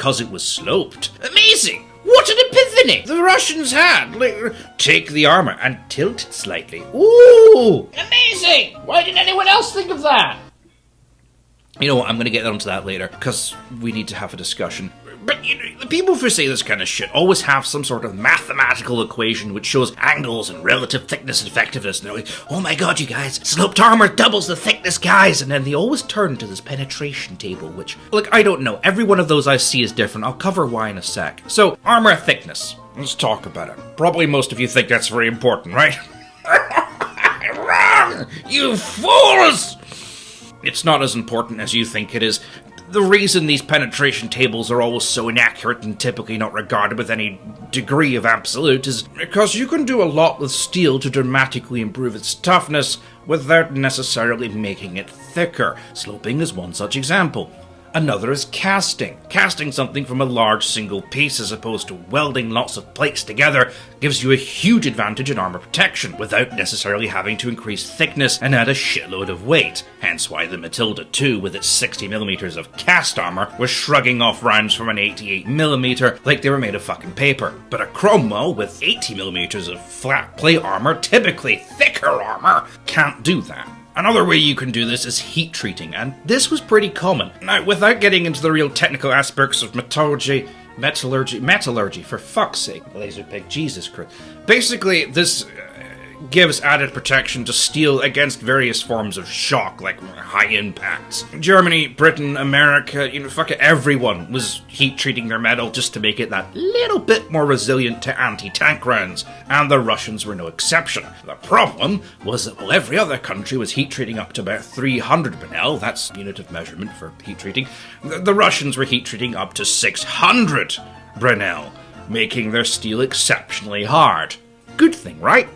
because it was sloped. Amazing! What an epiphany the Russians had! Take the armour and tilt it slightly. Ooh! Amazing! Why didn't anyone else think of that? You know what, I'm going to get onto that later, because we need to have a discussion. But, you know, the people who say this kind of shit always have some sort of mathematical equation which shows angles and relative thickness and effectiveness. And they're like, oh my god, you guys, sloped armor doubles the thickness, guys. And then they always turn to this penetration table, which, look, I don't know. Every one of those I see is different. I'll cover why in a sec. So, armor thickness. Let's talk about it. Probably most of you think that's very important, right? Wrong! You fools! It's not as important as you think it is. The reason these penetration tables are always so inaccurate and typically not regarded with any degree of absolute is because you can do a lot with steel to dramatically improve its toughness without necessarily making it thicker. Sloping is one such example. Another is casting. Casting something from a large single piece as opposed to welding lots of plates together gives you a huge advantage in armor protection without necessarily having to increase thickness and add a shitload of weight. Hence why the Matilda II with its 60mm of cast armor was shrugging off rounds from an 88mm like they were made of fucking paper. But a Cromwell with 80mm of flat plate armor, typically thicker armor, can't do that. Another way you can do this is heat treating, and this was pretty common. Now, without getting into the real technical aspects of metallurgy, for fuck's sake, laser pig, Jesus Christ. Basically, this gives added protection to steel against various forms of shock, like high impacts. Germany, Britain, America, fuck it, everyone was heat treating their metal just to make it that little bit more resilient to anti-tank rounds, and the Russians were no exception. The problem was that while every other country was heat treating up to about 300 Brunel, that's unit of measurement for heat treating, the Russians were heat treating up to 600 Brunel, making their steel exceptionally hard. Good thing, right?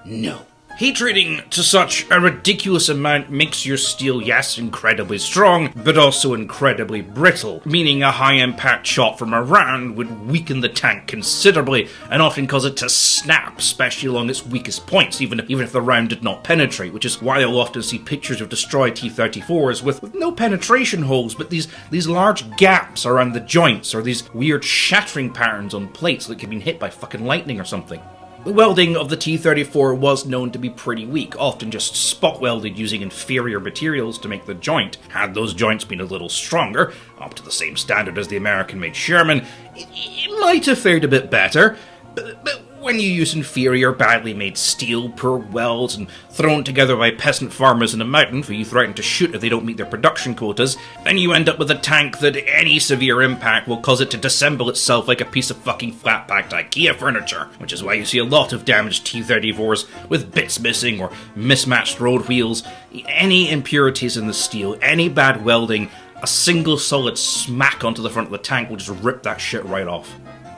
No. Heat treating to such a ridiculous amount makes your steel, yes, incredibly strong, but also incredibly brittle, meaning a high-impact shot from a round would weaken the tank considerably and often cause it to snap, especially along its weakest points, even if the round did not penetrate, which is why you'll often see pictures of destroyed T-34s with no penetration holes, but these large gaps around the joints, or these weird shattering patterns on plates that could have been hit by fucking lightning or something. The welding of the T-34 was known to be pretty weak, often just spot welded using inferior materials to make the joint. Had those joints been a little stronger, up to the same standard as the American-made Sherman, it might have fared a bit better, but when you use inferior, badly made steel per welds and thrown together by peasant farmers in a mountain who you threaten to shoot if they don't meet their production quotas, then you end up with a tank that any severe impact will cause it to disassemble itself like a piece of fucking flat-packed IKEA furniture, which is why you see a lot of damaged T-34s with bits missing or mismatched road wheels. Any impurities in the steel, any bad welding, a single solid smack onto the front of the tank will just rip that shit right off.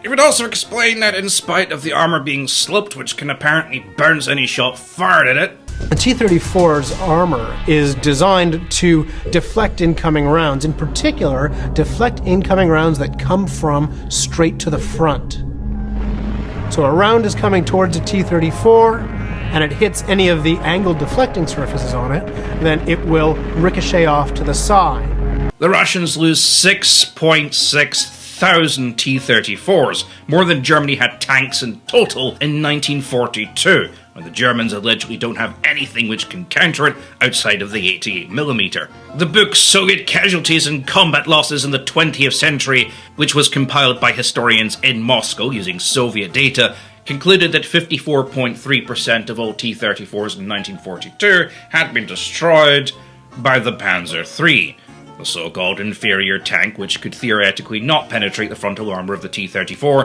It would also explain that in spite of the armor being sloped, which can apparently bounce any shot fired at it, the T-34's armor is designed to deflect incoming rounds, in particular, deflect incoming rounds that come from straight to the front. So a round is coming towards a T-34, and it hits any of the angled deflecting surfaces on it, then it will ricochet off to the side. The Russians lose 6.6 thousand T-34s, more than Germany had tanks in total in 1942, when the Germans allegedly don't have anything which can counter it outside of the 88mm. The book Soviet Casualties and Combat Losses in the 20th Century, which was compiled by historians in Moscow using Soviet data, concluded that 54.3% of all T-34s in 1942 had been destroyed by the Panzer III, the so-called inferior tank which could theoretically not penetrate the frontal armour of the T-34